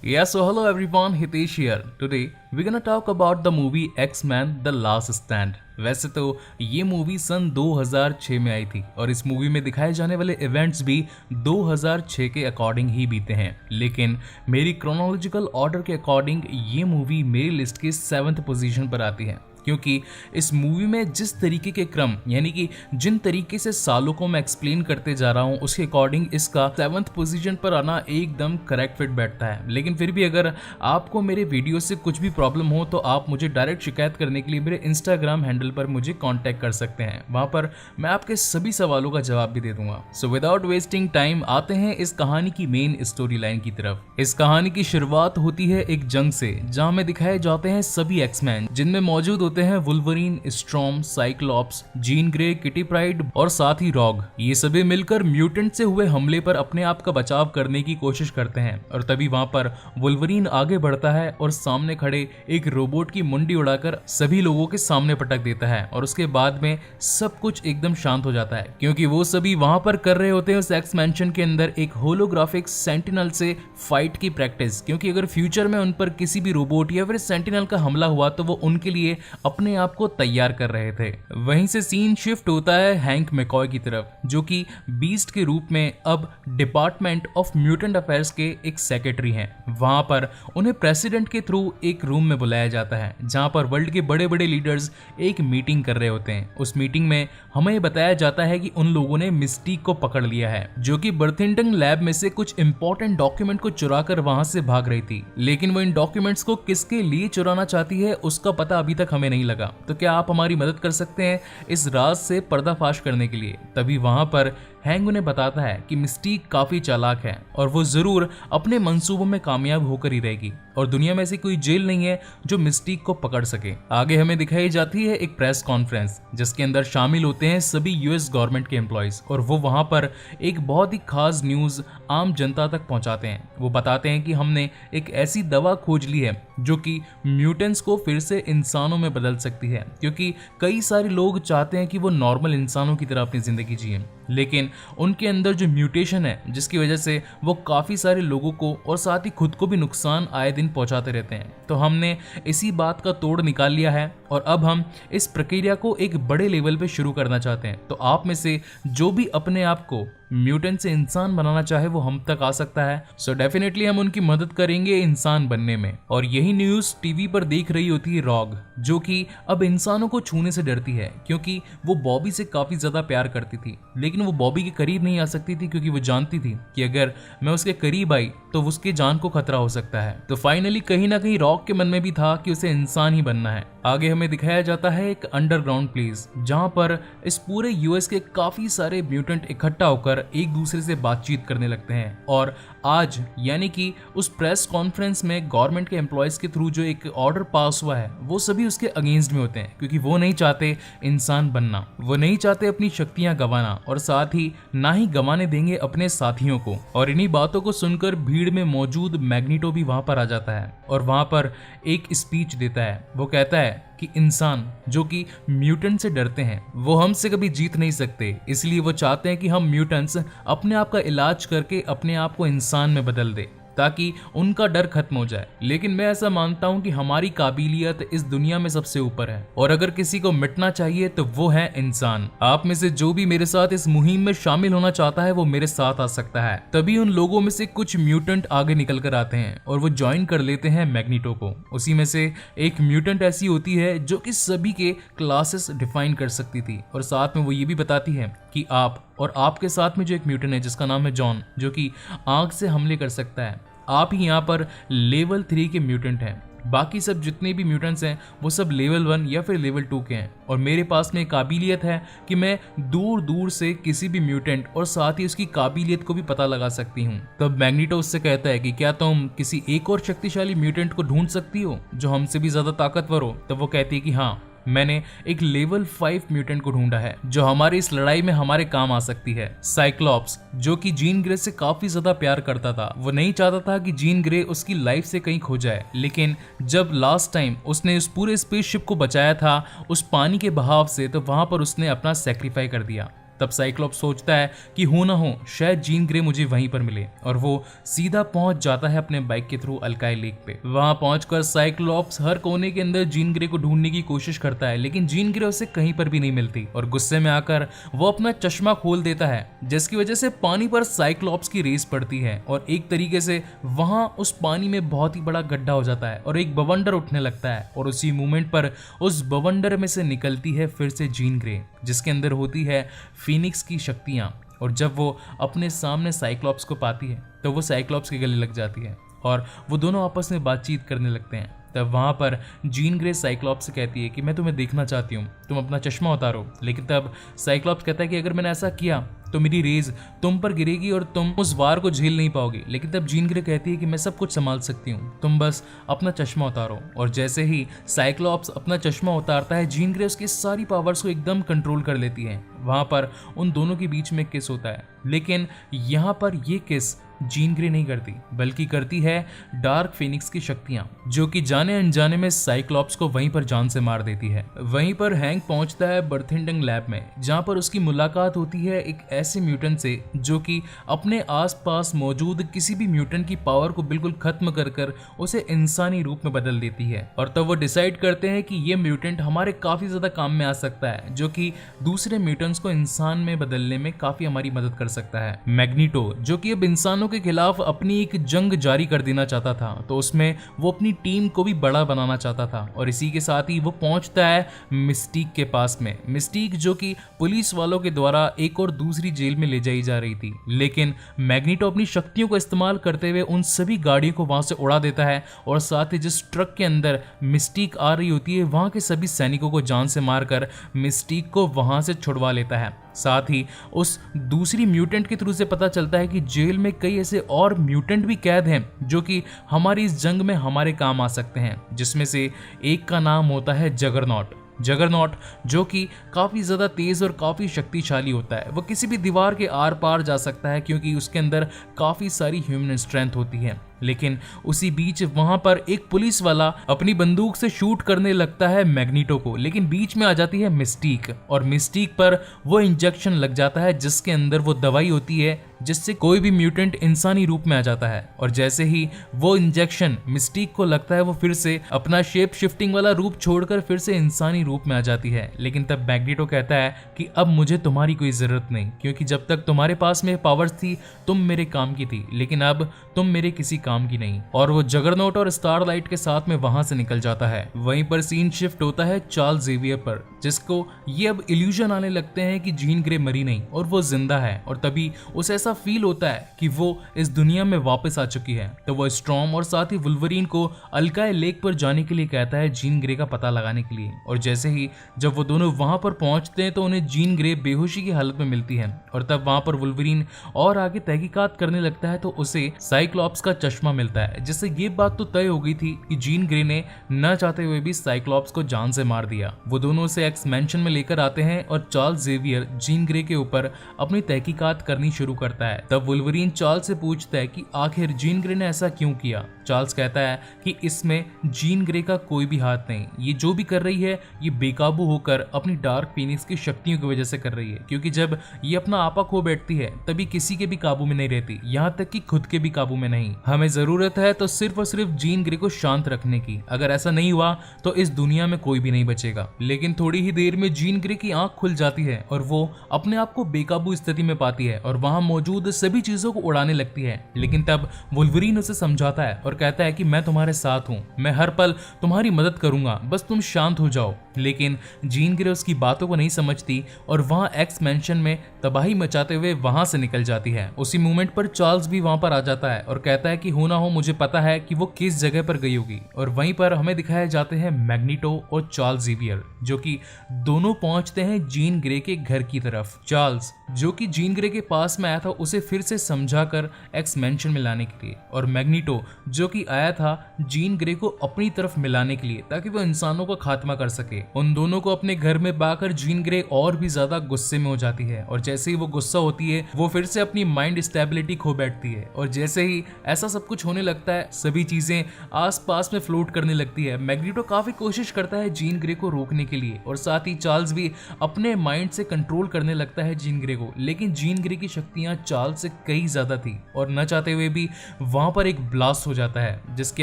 Yeah, so hello everyone, Hitesh here. Today we're gonna talk about the movie X-Men The Last Stand. वैसे तो ये movie सन 2006 में आई थी और इस मूवी में दिखाए जाने वाले इवेंट्स भी 2006 के अकॉर्डिंग ही बीते हैं, लेकिन मेरी क्रोनोलॉजिकल ऑर्डर के अकॉर्डिंग ये मूवी मेरी लिस्ट की 7th पोजीशन पर आती है, क्योंकि इस मूवी में जिस तरीके के क्रम यानी कि जिन तरीके से सालों को मैं एक्सप्लेन करते जा रहा हूं उसके अकॉर्डिंग इसका 7th पोजीशन पर आना एकदम करेक्ट फिट बैठता है। लेकिन फिर भी अगर आपको मेरे वीडियो से कुछ भी प्रॉब्लम हो तो आप मुझे डायरेक्ट शिकायत करने के लिए मेरे इंस्टाग्राम हैंडल पर मुझे कांटेक्ट कर सकते हैं, वहां पर मैं आपके सभी सवालों का जवाब भी दे दूंगा। सो विदाउट वेस्टिंग टाइम आते हैं इस कहानी की मेन स्टोरी लाइन की तरफ। इस कहानी की शुरुआत होती है एक जंग से, जहां में दिखाए जाते हैं सभी एक्समैन, जिनमें मौजूद होते हैं Wolverine, storm, Cyclops, Jean Grey, kitty pride और साथ ही रॉग। ये सभी मिलकर म्यूटेंट से हुए हमले पर अपने आप का बचाव करने की कोशिश करते हैं और तभी वहां पर वुल्वरीन आगे बढ़ता है और सामने खड़े एक रोबोट की मुंडी उड़ाकर सभी लोगों के सामने पटक देता है और उसके बाद में सब कुछ एकदम शांत हो जाता है, क्योंकि वो सभी वहां पर कर रहे होते हैं उस एक्स मैंशन के अंदर एक होलोग्राफिक सेंटिनल से फाइट की प्रैक्टिस, क्योंकि अगर फ्यूचर में उन पर किसी भी रोबोट या फिर सेंटिनल का हमला हुआ तो वो उनके लिए अपने आप को तैयार कर रहे थे। वहीं से सीन शिफ्ट होता है हैंक मैकॉय की तरफ, जो कि बीस्ट के रूप में अब डिपार्टमेंट ऑफ म्यूटेंट अफेयर्स के एक सेक्रेटरी हैं। वहां पर उन्हें प्रेसिडेंट के थ्रू एक रूम में बुलाया जाता है, जहां पर वर्ल्ड के बड़े बड़े लीडर्स एक मीटिंग कर रहे होते हैं। उस मीटिंग में हमें बताया जाता है कि उन लोगों ने मिस्टीक को पकड़ लिया है, जो कि बर्थिंगटन लैब में से कुछ इंपॉर्टेंट डॉक्यूमेंट को चुरा कर वहां से भाग रही थी, लेकिन वो इन डॉक्यूमेंट्स को किसके लिए चुराना चाहती है उसका पता अभी तक हमें नहीं लगा। तो क्या आप हमारी मदद कर सकते हैं इस राज से पर्दाफाश करने के लिए? तभी वहां पर हैंग उन्हें बताता है कि मिस्टीक काफी चालाक है और वो जरूर अपने मंसूबों में कामयाब होकर ही रहेगी और दुनिया में ऐसी कोई जेल नहीं है जो मिस्टीक को पकड़ सके। आगे हमें दिखाई जाती है एक प्रेस कॉन्फ्रेंस, जिसके अंदर शामिल होते हैं सभी यूएस गवर्नमेंट के एम्प्लॉयज और वो वहां पर एक बहुत ही खास न्यूज आम जनता तक पहुंचाते हैं। वो बताते हैं कि हमने एक ऐसी दवा खोज ली है जो कि म्यूटेंट्स को फिर से इंसानों में बदल सकती है, क्योंकि कई सारे लोग चाहते हैं कि वो नॉर्मल इंसानों की तरह अपनी जिंदगी जिए, लेकिन उनके अंदर जो म्यूटेशन है जिसकी वजह से वो काफी सारे लोगों को और साथ ही खुद को भी नुकसान आए दिन पहुंचाते रहते हैं। तो हमने इसी बात का तोड़ निकाल लिया है और अब हम इस प्रक्रिया को एक बड़े लेवल पे शुरू करना चाहते हैं। तो आप में से जो भी अपने आप को म्यूटेंट से इंसान बनाना चाहे वो हम तक आ सकता है। सो डेफिनेटली हम उनकी मदद करेंगे इंसान बनने में। और यही न्यूज टीवी पर देख रही होती है रॉग, जो कि अब इंसानों को छूने से डरती है, क्योंकि वो बॉबी से काफी ज्यादा प्यार करती थी, लेकिन वो बॉबी के करीब नहीं आ सकती थी क्योंकि वो जानती थी कि अगर मैं उसके करीब आई तो उसकी जान को खतरा हो सकता है। तो फाइनली कहीं ना कहीं रॉक के मन में भी था कि उसे इंसान ही बनना है। आगे हमें दिखाया जाता है एक अंडरग्राउंड प्लेस, जहां पर इस पूरे यूएस के काफी सारे म्यूटेंट इकट्ठा होकर एक दूसरे से बातचीत करने लगते हैं और आज यानी कि उस प्रेस कॉन्फ्रेंस में गवर्नमेंट के एम्प्लॉयज के थ्रू जो एक ऑर्डर पास हुआ है वो सभी उसके अगेंस्ट में होते हैं, क्योंकि वो नहीं चाहते इंसान बनना, वो नहीं चाहते अपनी शक्तियां गंवाना और साथ ही ना ही गंवाने देंगे अपने साथियों को। और इन्हीं बातों को सुनकर भीड़ में मौजूद मैग्नीटो भी वहां पर आ जाता है और वहां पर एक स्पीच देता है। वो कहता है कि इंसान जो कि म्यूटेंट से डरते हैं वो हमसे कभी जीत नहीं सकते, इसलिए वो चाहते हैं कि हम म्यूटेंट्स अपने आप का इलाज करके अपने आप को इंसान में बदल दे ताकि उनका डर खत्म हो जाए। लेकिन मैं ऐसा मानता हूं कि हमारी काबिलियत इस दुनिया में सबसे ऊपर है और अगर किसी को मिटना चाहिए तो वो है इंसान। आप में से जो भी मेरे साथ इस मुहिम में शामिल होना चाहता है वो मेरे साथ आ सकता है। तभी उन लोगों में से कुछ म्यूटेंट आगे निकल कर आते हैं और वो ज्वाइन कर लेते हैं मैग्नीटो को। उसी में से एक म्यूटेंट ऐसी होती है जो कि सभी के क्लासेस डिफाइन कर सकती थी और साथ में वो ये भी बताती है कि आप और आपके साथ में जो एक म्यूटेंट है जिसका नाम है जॉन, जो कि आग से हमले कर सकता है, आप ही यहाँ पर लेवल 3 के म्यूटेंट हैं। बाकी सब जितने भी म्यूटेंट्स हैं वो सब लेवल 1 या फिर लेवल 2 के हैं और मेरे पास में काबिलियत है कि मैं दूर दूर से किसी भी म्यूटेंट और साथ ही उसकी काबिलियत को भी पता लगा सकती हूँ। तब मैग्नीटो उससे कहता है कि क्या तुम किसी एक और शक्तिशाली म्यूटेंट को ढूंढ सकती हो जो हमसे भी ज्यादा ताकतवर हो? तब वो कहती है कि हाँ, मैंने एक लेवल 5 म्यूटेंट को ढूंढा है जो हमारी इस लड़ाई में हमारे काम आ सकती है। साइक्लॉप्स, जो कि जीन ग्रे से काफी ज्यादा प्यार करता था, वो नहीं चाहता था कि जीन ग्रे उसकी लाइफ से कहीं खो जाए, लेकिन जब लास्ट टाइम उसने उस पूरे स्पेसशिप को बचाया था उस पानी के बहाव से, तो वहां पर उसने अपना सेक्रीफाई कर दिया। तब साइक्लॉप्स सोचता है कि हो ना हो शायद जीन ग्रे मुझे वहीं पर मिले, और वो सीधा पहुंच जाता है अपने बाइक के थ्रू अल्काई लेक पे। वहां पहुंचकर साइक्लॉप्स हर कोने के अंदर जीन ग्रे को ढूंढने की कोशिश करता है, लेकिन जीन ग्रे उसे कहीं पर भी नहीं मिलती और गुस्से में आकर वो अपना चश्मा खोल देता है, जिसकी वजह से पानी पर साइक्लॉप्स की रेस पड़ती है और एक तरीके से वहां उस पानी में बहुत ही बड़ा गड्ढा हो जाता है और एक बवंडर उठने लगता है, और उसी मोमेंट पर उस बवंडर में से निकलती है फिर से जीन ग्रे, जिसके अंदर होती है फीनिक्स की शक्तियां। और जब वो अपने सामने साइक्लॉप्स को पाती है तो वो साइक्लॉप्स के गले लग जाती है और वो दोनों आपस में बातचीत करने लगते हैं। तब वहाँ पर जीन ग्रे साइक्लॉप्स से कहती है कि मैं तुम्हें देखना चाहती हूँ, तुम अपना चश्मा उतारो। लेकिन तब साइक्लॉप्स कहता है कि अगर मैंने ऐसा किया तो मेरी रेज तुम पर गिरेगी और तुम उस वार को झेल नहीं पाओगी। लेकिन तब जीन ग्रे कहती है कि मैं सब कुछ संभाल सकती हूँ, तुम बस अपना चश्मा उतारो। और जैसे ही साइक्लॉप्स अपना चश्मा उतारता है, जीन ग्रे उसकी सारी पावर्स को एकदम कंट्रोल कर लेती है। वहां पर उन दोनों के बीच में किस होता है, लेकिन यहाँ पर ये किस जीन ग्रे नहीं करती, बल्कि करती है डार्क फिनिक्स की शक्तियां, जो कि जाने अनजाने में साइक्लॉप्स को वहीं पर जान से मार देती है। वहीं पर हैंक पहुंचता है बर्थिंडंग लैब में, जहां पर उसकी मुलाकात होती है एक ऐसे म्यूटेंट से जो कि अपने आसपास मौजूद किसी भी म्यूटेंट की पावर को बिल्कुल खत्म कर उसे इंसानी रूप में बदल देती है। और तब वो डिसाइड करते हैं कि ये म्यूटेंट हमारे काफी ज्यादा काम में आ सकता है, जो कि दूसरे म्यूटेंट्स को इंसान में बदलने में काफी हमारी मदद कर सकता है। मैग्नीटो, जो कि अब इंसानों के खिलाफ अपनी एक जंग जारी कर देना चाहता था, तो उसमें वो अपनी टीम को भी बड़ा बनाना चाहता था, और इसी के साथ ही वो पहुंचता है मिस्टीक के पास में। मिस्टीक जो कि पुलिस वालों के द्वारा एक और दूसरी जेल में ले जाई जा रही थी, लेकिन मैग्नीटो अपनी शक्तियों को इस्तेमाल करते हुए उन सभी गाड़ियों को वहां से उड़ा देता है, और साथ ही जिस ट्रक के अंदर मिस्टीक आ रही होती है वहां के सभी सैनिकों को जान से मारकर मिस्टीक को वहां से छुड़वा लेता है। साथ ही उस दूसरी म्यूटेंट के थ्रू से पता चलता है कि जेल में कई ऐसे और म्यूटेंट भी कैद हैं जो कि हमारी इस जंग में हमारे काम आ सकते हैं, जिसमें से एक का नाम होता है जगरनॉट। जगरनॉट जो कि काफ़ी ज़्यादा तेज़ और काफ़ी शक्तिशाली होता है। वो किसी भी दीवार के आर पार जा सकता है क्योंकि उसके अंदर काफ़ी सारी ह्यूमन स्ट्रेंथ होती है। लेकिन उसी बीच वहां पर एक पुलिस वाला अपनी बंदूक से शूट करने लगता है मैग्नीटो को, लेकिन बीच में आ जाती है मिस्टीक, और मिस्टीक पर वो इंजेक्शन लग जाता है जिसके अंदर वो दवाई होती है जिससे कोई भी म्यूटेंट इंसानी रूप में आ जाता है। और जैसे ही वो इंजेक्शन मिस्टीक को लगता है, वो फिर से अपना शेप शिफ्टिंग वाला रूप छोड़कर फिर से इंसानी रूप में आ जाती है। लेकिन तब मैग्नीटो कहता है कि अब मुझे तुम्हारी कोई जरूरत नहीं, क्योंकि जब तक तुम्हारे पास में पावर्स थी तुम मेरे काम की थी, लेकिन अब तुम मेरे किसी काम की नहीं। और वो जगरनॉट और स्टारलाइट के साथ में वहां से निकल जाता है। वहीं पर सीन शिफ्ट होता है चार्ल्स जेवियर पर, जिसको ये अब इल्यूजन आने लगते हैं कि जीन ग्रे मरी नहीं और वो जिंदा है, और तभी उसे ऐसा फील होता है कि वो इस दुनिया में वापस आ चुकी है। तो वो स्टॉर्म और साथ ही वुल्वरीन को अल्काई लेक पर जाने के लिए कहता है जीन ग्रे का पता लगाने के लिए। और जैसे ही जब वो दोनों वहां पर पहुंचते हैं तो उन्हें जीन ग्रे बेहोशी की हालत में मिलती है, और तब वहां पर वुल्वरीन और आगे तहकीकात करने लगता है तो उसे साइक्लॉप्स का चश्मा मिलता है, जिससे ये बात तो तय हो गई थी कि जीन ग्रे ने न चाहते हुए भी साइक्लॉप्स को जान से मार दिया। वो दोनों उसे एक्स मैंशन में लेकर आते हैं और चार्ल्स जेवियर जीन ग्रे के ऊपर अपनी तहकीकात करनी शुरू करता है। तब वुल्वरीन चार्ल्स से पूछता है कि आखिर जीन ग्रे ने ऐसा क्यों किया। चार्ल्स कहता है कि इसमें जीन ग्रे का कोई भी हाथ नहीं, ये जो भी कर रही है ये बेकाबू होकर अपनी डार्क फीनिक्स की शक्तियों की वजह से कर रही है, क्योंकि जब ये अपना आपा खो बैठती है तभी किसी के भी काबू में नहीं रहती, यहाँ तक कि खुद के भी काबू में नहीं। हमें जरूरत है तो सिर्फ और सिर्फ जीन ग्रे को शांत रखने की, अगर ऐसा नहीं हुआ तो इस दुनिया में कोई भी नहीं बचेगा। लेकिन थोड़ी ही देर में जीन ग्रे की आंख खुल जाती है और वो अपने आप को बेकाबू स्थिति में पाती है और वहां मौजूद सभी चीजों को उड़ाने लगती है। लेकिन तब वुल्वरीन उसे समझाता है और कहता है कि मैं तुम्हारे साथ हूँ, मैं हर पल तुम्हारी मदद करूंगा, बस तुम शांत हो जाओ। लेकिन जीन ग्रे उसकी बातों को नहीं समझती और वहां एक्स मैंशन में तबाही मचाते हुए वहां से निकल जाती है। उसी मोमेंट पर चार्ल्स भी वहां पर आ जाता है और कहता है कि हो ना हो मुझे पता है कि वो किस जगह पर गई होगी। और वहीं पर हमें दिखाए जाते हैं मैग्नीटो और चार्ल्स जेवियर, जो कि दोनों पहुंचते हैं जीन ग्रे के घर की तरफ। चार्ल्स जो कि जीन ग्रे के पास में आया था उसे फिर से समझाकर एक्स मैंशन में लाने के लिए, और मैग्नीटो जो कि आया था जीन ग्रे को अपनी तरफ मिलाने के लिए ताकि वो इंसानों का खात्मा कर सके। उन दोनों को अपने घर में पाकर जीन ग्रे और भी ज्यादा गुस्से में हो जाती है और जैसे ही वो गुस्सा होती है वो फिर से अपनी माइंड स्टेबिलिटी खो बैठती है और जैसे ही ऐसा सब कुछ होने लगता है सभी चीजें आसपास में फ्लोट करने लगती है। मैग्नीटो काफी कोशिश करता है जीन ग्रे को रोकने के लिए और साथ ही चार्ल्स भी अपने माइंड से कंट्रोल करने लगता है जीन ग्रे को, लेकिन जीन ग्रे की शक्तियां चार्ल्स से कई ज्यादा थी और न चाहते हुए भी वहां पर एक ब्लास्ट हो जाता है जिसके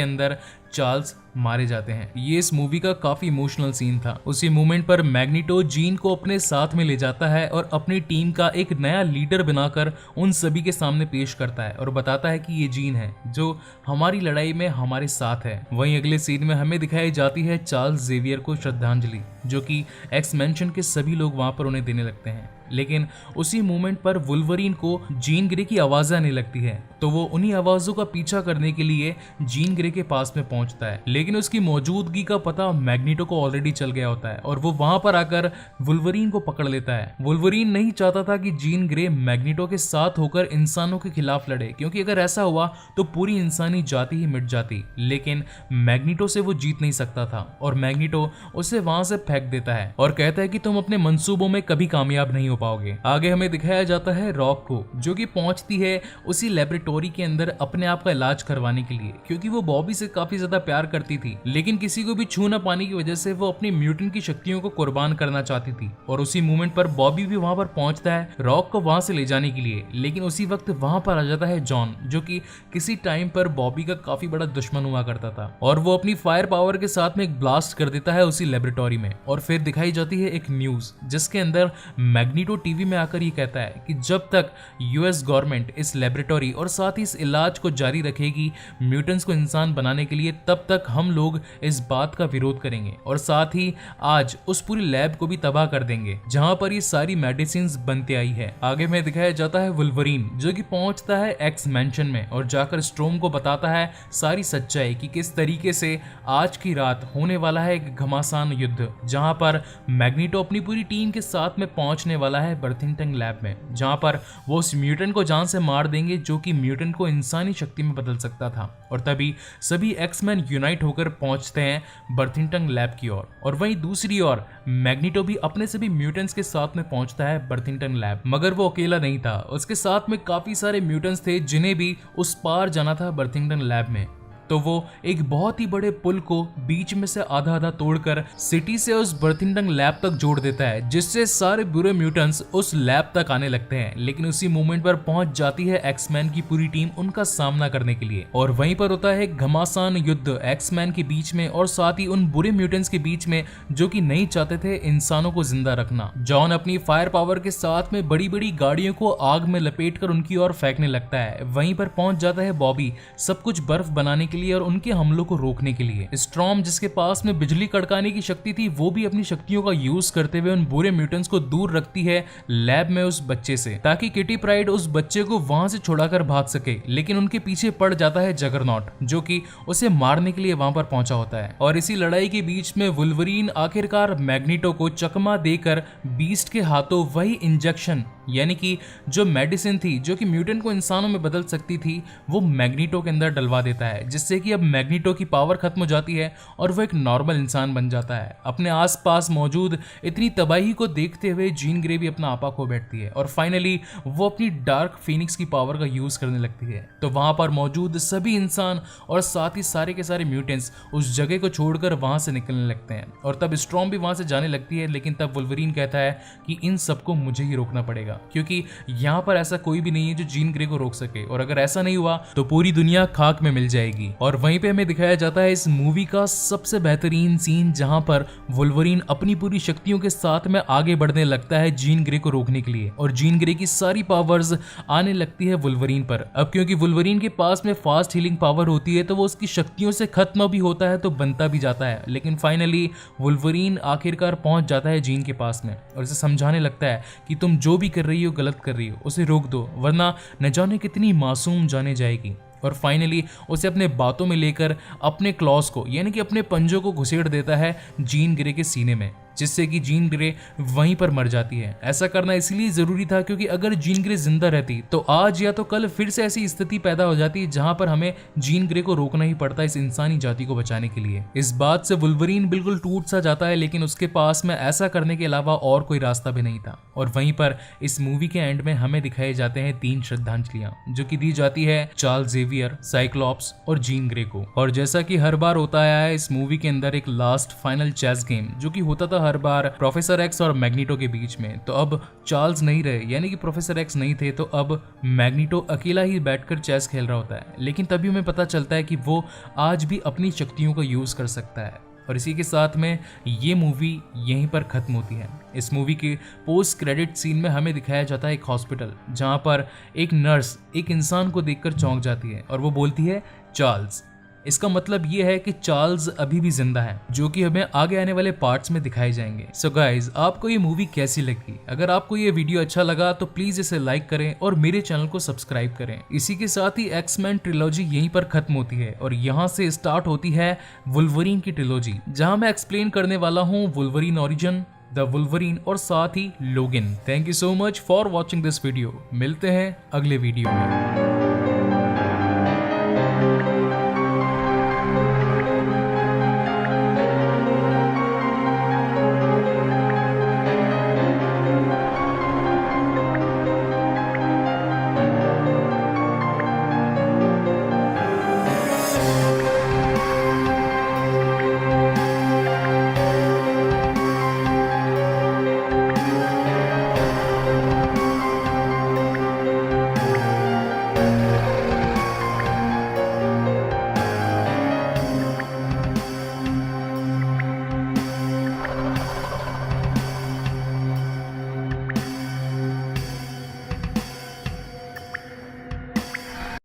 अंदर चार्ल्स मारे जाते हैं। ये इस मूवी का काफी इमोशनल सीन था। उसी मोमेंट पर मैग्नीटो जीन को अपने साथ में ले जाता है और अपनी टीम का एक नया लीडर बनाकर उन सभी के सामने पेश करता है और बताता है कि ये जीन है जो हमारी लड़ाई में हमारे साथ है। वहीं अगले सीन में हमें दिखाई जाती है चार्ल्स जेवियर को श्रद्धांजलि जो कि एक्स मैंशन के सभी लोग वहां पर उन्हें देने लगते हैं, लेकिन उसी मोमेंट पर वुल्वरीन को जीन ग्रे की आवाजें आने लगती है तो वो उन्हीं आवाजों का पीछा करने के लिए जीन ग्रे के पास में पहुंचता है, लेकिन उसकी मौजूदगी का पता मैग्नीटो को ऑलरेडी चल गया होता है और वो वहां पर आकर वुल्वरीन को पकड़ लेता है। वुल्वरीन नहीं चाहता था कि जीन ग्रे मैग्नीटो के साथ होकर इंसानों के खिलाफ लड़े, क्योंकि अगर ऐसा हुआ तो पूरी इंसानी जाति ही मिट जाती, लेकिन मैग्नीटो से वो जीत नहीं सकता था और मैग्नीटो उसे वहां से फेंक देता है और कहता है कि तुम अपने मंसूबों में कभी कामयाब नहीं हो पाओगे। आगे हमें दिखाया जाता है रॉक को जो कि पहुंचती है उसी लेबोरेटरी के अंदर अपने आप का इलाज करवाने के लिए, क्योंकि वो बॉबी से काफी ज्यादा प्यार करती थी, लेकिन किसी को भी छू न पाने की वजह से वो अपनी म्यूटेंट की शक्तियों को कुर्बान करना चाहती थी। और उसी मोमेंट पर बॉबी भी वहां पर पहुंचता है रॉक को वहां से ले जाने के लिए, लेकिन उसी वक्त वहां पर आ जाता है जॉन जो कि किसी टाइम पर बॉबी का काफी बड़ा दुश्मन हुआ करता था और वो अपनी फायर पावर के साथ में एक ब्लास्ट कर देता है उसी लेबोरेटरी में। और फिर दिखाई जाती है एक न्यूज जिसके अंदर मैग्नीटो टीवी में आकर ये कहता है कि जब तक यूएस गवर्नमेंट इस लेबोरेटरी और साथ ही इस इलाज को जारी रखेगी म्यूटेंट्स को इंसान बनाने के लिए, तब तक हम लोग इस बात का विरोध करेंगे और साथ ही आज उस पूरी लैब को भी तबाह कर देंगे जहां पर ये सारी मेडिसिन बनती आई है। आगे में दिखाया जाता है वुल्वरीन जो कि पहुंचता है एक्स मैंशन में और जाकर स्ट्रोम को बताता है सारी सच्चाई कि किस तरीके से आज की रात होने वाला है एक घमासान युद्ध, जहां पर मैग्नीटो अपनी पूरी टीम के साथ में पहुंचने वाला है बर्थिंगटन लैब में, जहां पर वो उस म्यूटेंट को जान से मार देंगे जो कि म्यूटेंट को इंसानी शक्ति में बदल सकता था। और तभी सभी एक्समैन यूनाइट होकर पहुंचते हैं बर्थिंगटन लैब की ओर और वहीं दूसरी ओर मैग्नीटो भी अपने सभी म्यूटेंट्स के साथ में पहुंचता है बर्थिंगटन लैब, मगर वो अकेला नहीं था, उसके साथ में काफी सारे म्यूटेंट्स थे जिन्हें भी उस पार जाना था बर्थिंगटन लैब में। तो वो एक बहुत ही बड़े पुल को बीच में से आधा आधा तोड़कर सिटी से उस बर्थिंगटन लैब तक जोड़ देता है, जिससे सारे बुरे म्यूटेंट्स उस लैब तक आने लगते हैं। लेकिन उसी मोमेंट पर पहुंच जाती है एक्समैन की पूरी टीम उनका सामना करने के लिए और वहीं पर होता है घमासान युद्ध एक्समैन के बीच में और साथ ही उन बुरे म्यूटेंट्स के बीच में जो कि नहीं चाहते थे इंसानों को जिंदा रखना। जॉन अपनी फायर पावर के साथ में बड़ी बड़ी गाड़ियों को आग में लपेटकर उनकी ओर फेंकने लगता है। वहीं पर पहुंच जाता है बॉबी सब कुछ बर्फ बनाने के लिए और उनके हमलों को रोकने के लिए। स्ट्रॉम जिसके पास में बिजली कड़काने की शक्ति थी वो भी अपनी शक्तियों का यूज करते हुए उन बुरे म्यूटेंट्स को दूर रखती है लैब में उस बच्चे से, ताकि किटी प्राइड उस बच्चे को वहां से छुड़ाकर भाग सके। लेकिन उनके पीछे पड़ जाता है जगरनॉट जो कि उसे मारने के लिए वहां पर पहुंचा होता है। और इसी लड़ाई के बीच में वुल्वरीन आखिरकार मैग्नीटो को चकमा देकर बीस्ट के हाथों वही इंजेक्शन यानी कि जो मेडिसिन थी जो कि म्यूटेंट को इंसानों में बदल सकती थी वो मैग्नीटो के अंदर डलवा देता है, जिससे कि अब मैग्नीटो की पावर खत्म हो जाती है और वो एक नॉर्मल इंसान बन जाता है। अपने आसपास मौजूद इतनी तबाही को देखते हुए जीन ग्रे भी अपना आपा खो बैठती है और फाइनली वो अपनी डार्क फिनिक्स की पावर का यूज करने लगती है। तो वहां पर मौजूद सभी इंसान और साथ ही सारे के सारे म्यूटेंट्स उस जगह को छोड़कर वहां से निकलने लगते हैं और तब स्ट्रॉम भी वहां से जाने लगती है। लेकिन तब वुल्वरीन कहता है कि इन सबको मुझे ही रोकना पड़ेगा, क्योंकि यहाँ पर ऐसा कोई भी नहीं है जो जीन ग्रे को रोक सके और अगर ऐसा नहीं हुआ तो पूरी दुनिया खाक में मिल जाएगी। और वहीं पे हमें दिखाया जाता है इस मूवी का सबसे बेहतरीन सीन जहां पर वुल्वरीन अपनी पूरी शक्तियों के साथ में आगे बढ़ने लगता है जीन ग्रे को रोकने के लिए और जीन ग्रे की सारी पावर्स आने लगती है वुल्वरीन पर। अब क्योंकि वुल्वरीन के पास में फास्ट हीलिंग पावर होती है तो वो उसकी शक्तियों से खत्म भी होता है तो बनता भी जाता है। लेकिन फाइनली वुल्वरीन आखिरकार पहुंच जाता है जीन के पास में और उसे समझाने लगता है कि तुम जो भी कर रही हो गलत कर रही हो, उसे रोक दो वरना न जाने कितनी मासूम जाने जाएगी। और फाइनली उसे अपने बातों में लेकर अपने क्लॉज को यानी कि अपने पंजों को घुसेड़ देता है जीन ग्रे के सीने में जिससे कि जीन ग्रे वहीं पर मर जाती है। ऐसा करना इसलिए जरूरी था क्योंकि अगर जीन ग्रे जिंदा रहती तो आज या तो कल फिर से ऐसी स्थिति पैदा हो जाती जहां पर हमें जीन ग्रे को रोकना ही पड़ता इस इंसानी जाति को बचाने के लिए। इस बात से वुल्वरीन बिल्कुल टूट सा जाता है, लेकिन उसके पास में ऐसा करने के अलावा और कोई रास्ता भी नहीं था। और वहीं पर इस मूवी के एंड में हमें दिखाए जाते हैं 3 श्रद्धांजलियां जो कि दी जाती है चार्ल्स जेवियर, साइक्लॉप्स और जीन ग्रे को। और जैसा कि हर बार होता आया है, इस मूवी के अंदर एक लास्ट फाइनल चेस गेम जो कि होता था हर बार प्रोफेसर एक्स और मैग्नीटो के बीच में। तो अब चार्ल्स नहीं रहे, यानी कि प्रोफेसर एक्स नहीं थे, तो अब मैग्नीटो अकेला ही बैठकर चेस खेल रहा होता है। लेकिन तभी हमें पता चलता है कि वो आज भी अपनी शक्तियों का यूज कर सकता है। और इसी के साथ में ये मूवी यहीं पर खत्म होती है। इस मूवी के पोस्ट क्रेडिट सीन में हमें दिखाया जाता है एक हॉस्पिटल जहां पर एक नर्स एक इंसान को देखकर चौंक जाती है और वो बोलती है चार्ल्स। इसका मतलब ये है कि चार्ल्स अभी भी जिंदा है, जो कि हमें आगे आने वाले पार्ट्स में दिखाए जाएंगे। सो गाइज, आपको ये मूवी कैसी लगी? अगर आपको ये वीडियो अच्छा लगा तो प्लीज इसे लाइक करें और मेरे चैनल को सब्सक्राइब करें। इसी के साथ ही एक्समैन ट्रिलॉजी यहीं पर खत्म होती है और यहाँ से स्टार्ट होती है वुल्वरीन की ट्रिलॉजी, जहाँ मैं एक्सप्लेन करने वाला हूँ वुल्वरीन ओरिजिन, द वुल्वरीन और साथ ही लोगन। Thank you so much for watching this video. मिलते हैं अगले वीडियो में।